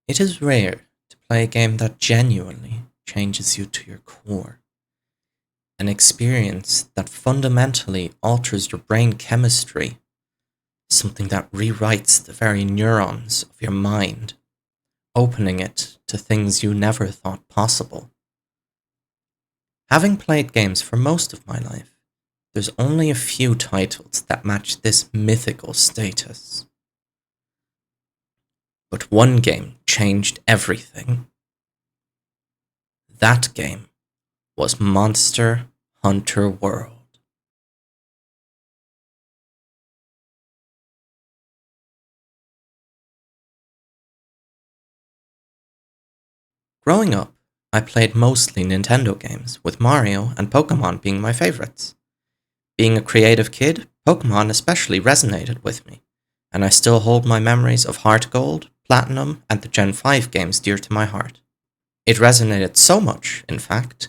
It is rare to play a game that genuinely changes you to your core. An experience that fundamentally alters your brain chemistry, something that rewrites the very neurons of your mind, opening it to things you never thought possible. Having played games for most of my life, there's only a few titles that match this mythical status. But one game changed everything. That game was Monster Hunter World. Growing up, I played mostly Nintendo games, with Mario and Pokemon being my favorites. Being a creative kid, Pokemon especially resonated with me, and I still hold my memories of Heart Gold, Platinum, and the Gen 5 games dear to my heart. It resonated so much, in fact,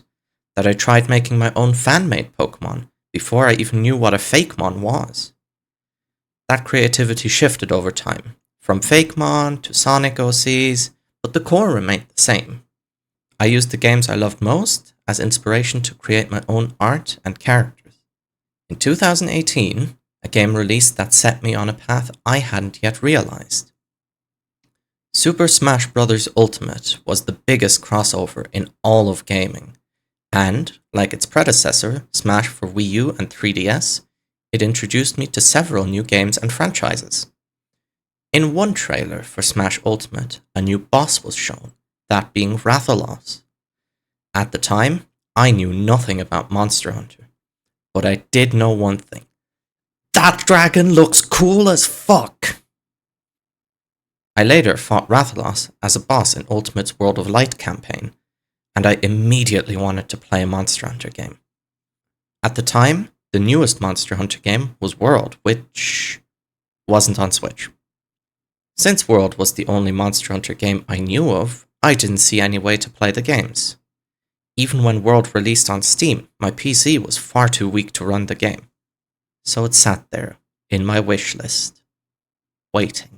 that I tried making my own fan-made Pokemon before I even knew what a Fakemon was. That creativity shifted over time, from Fakemon to Sonic OCs, but the core remained the same. I used the games I loved most as inspiration to create my own art and characters. In 2018, a game released that set me on a path I hadn't yet realized. Super Smash Bros. Ultimate was the biggest crossover in all of gaming, and, like its predecessor, Smash for Wii U and 3DS, it introduced me to several new games and franchises. In one trailer for Smash Ultimate, a new boss was shown, that being Rathalos. At the time, I knew nothing about Monster Hunter, but I did know one thing. That dragon looks cool as fuck! I later fought Rathalos as a boss in Ultimate's World of Light campaign, and I immediately wanted to play a Monster Hunter game. At the time, the newest Monster Hunter game was World, which wasn't on Switch. Since World was the only Monster Hunter game I knew of, I didn't see any way to play the games. Even when World released on Steam, my PC was far too weak to run the game. So it sat there, in my wish list, waiting.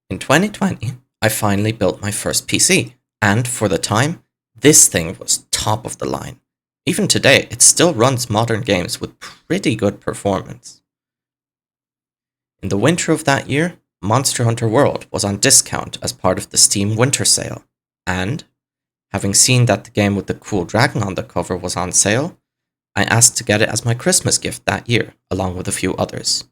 In 2020, I finally built my first PC, and for the time, this thing was top of the line. Even today, it still runs modern games with pretty good performance. In the winter of that year, Monster Hunter World was on discount as part of the Steam Winter Sale, and, having seen that the game with the cool dragon on the cover was on sale, I asked to get it as my Christmas gift that year, along with a few others.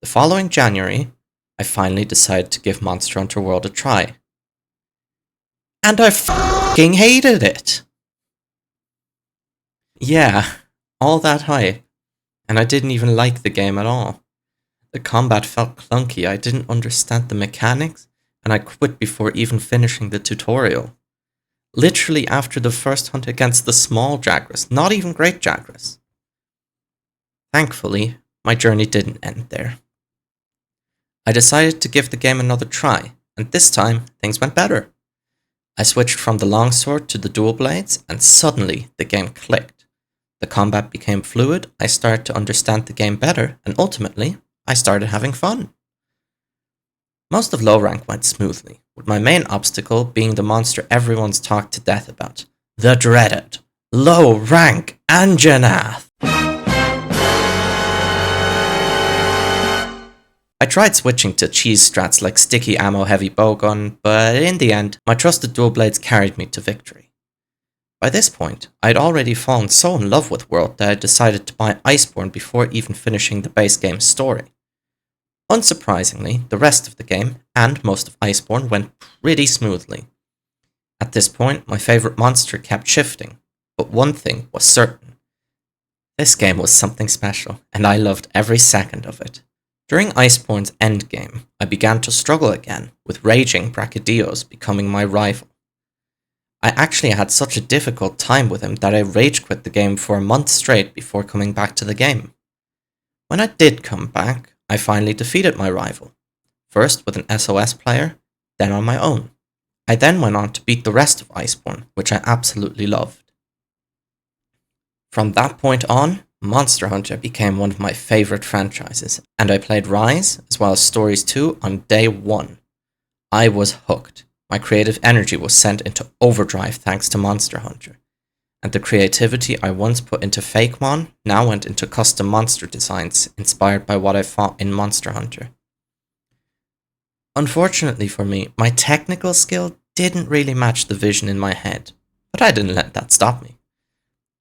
The following January, I finally decided to give Monster Hunter World a try. And I f***ing hated it! Yeah, all that hype, and I didn't even like the game at all. The combat felt clunky, I didn't understand the mechanics, and I quit before even finishing the tutorial. Literally after the first hunt against the small Jagras, not even Great Jagras. Thankfully, my journey didn't end there. I decided to give the game another try, and this time things went better. I switched from the longsword to the dual blades, and suddenly the game clicked. The combat became fluid, I started to understand the game better, and ultimately, I started having fun. Most of low rank went smoothly, with my main obstacle being the monster everyone's talked to death about, the dreaded, low rank Anjanath. I tried switching to cheese strats like sticky ammo heavy bowgun, but in the end, my trusted dual blades carried me to victory. By this point, I'd already fallen so in love with World that I decided to buy Iceborne before even finishing the base game's story. Unsurprisingly, the rest of the game, and most of Iceborne, went pretty smoothly. At this point, my favourite monster kept shifting, but one thing was certain. This game was something special, and I loved every second of it. During Iceborne's endgame, I began to struggle again, with raging Brachydios becoming my rival. I actually had such a difficult time with him that I rage quit the game for a month straight before coming back to the game. When I did come back, I finally defeated my rival, first with an SOS player, then on my own. I then went on to beat the rest of Iceborne, which I absolutely loved. From that point on, Monster Hunter became one of my favourite franchises, and I played Rise, as well as Stories 2, on day one. I was hooked. My creative energy was sent into overdrive thanks to Monster Hunter, and the creativity I once put into Fakemon now went into custom monster designs inspired by what I fought in Monster Hunter. Unfortunately for me, my technical skill didn't really match the vision in my head, but I didn't let that stop me.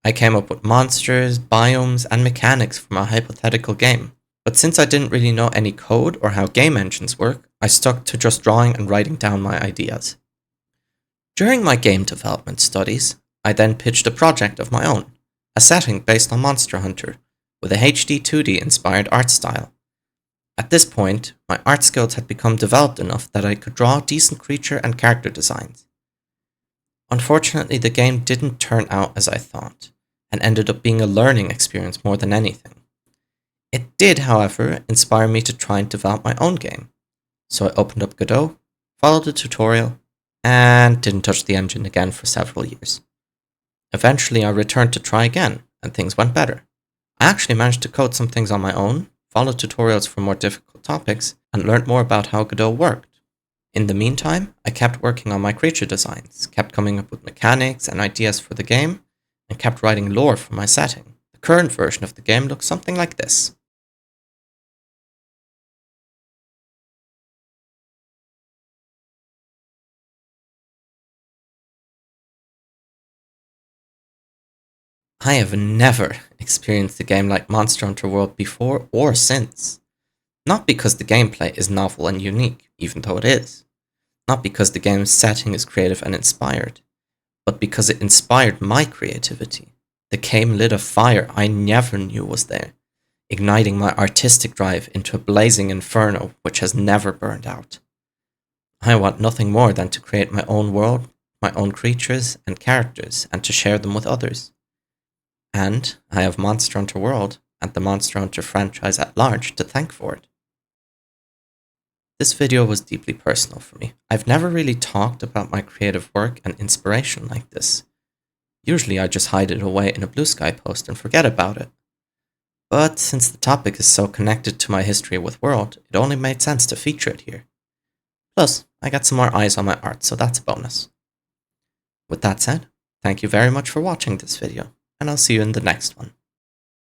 I came up with monsters, biomes, and mechanics for my hypothetical game. But since I didn't really know any code or how game engines work, I stuck to just drawing and writing down my ideas. During my game development studies, I then pitched a project of my own, a setting based on Monster Hunter, with a HD 2D inspired art style. At this point, my art skills had become developed enough that I could draw decent creature and character designs. Unfortunately, the game didn't turn out as I thought, and ended up being a learning experience more than anything. It did, however, inspire me to try and develop my own game. So I opened up Godot, followed the tutorial, and didn't touch the engine again for several years. Eventually, I returned to try again, and things went better. I actually managed to code some things on my own, followed tutorials for more difficult topics, and learned more about how Godot worked. In the meantime, I kept working on my creature designs, kept coming up with mechanics and ideas for the game, and kept writing lore for my setting. The current version of the game looks something like this. I have never experienced a game like Monster Hunter World before or since. Not because the gameplay is novel and unique, even though it is. Not because the game's setting is creative and inspired, but because it inspired my creativity. The game lit a fire I never knew was there, igniting my artistic drive into a blazing inferno which has never burned out. I want nothing more than to create my own world, my own creatures and characters, and to share them with others. And I have Monster Hunter World and the Monster Hunter franchise at large to thank for it. This video was deeply personal for me. I've never really talked about my creative work and inspiration like this. Usually I just hide it away in a Blue Sky post and forget about it. But since the topic is so connected to my history with World, it only made sense to feature it here. Plus, I got some more eyes on my art, so that's a bonus. With that said, thank you very much for watching this video, and I'll see you in the next one.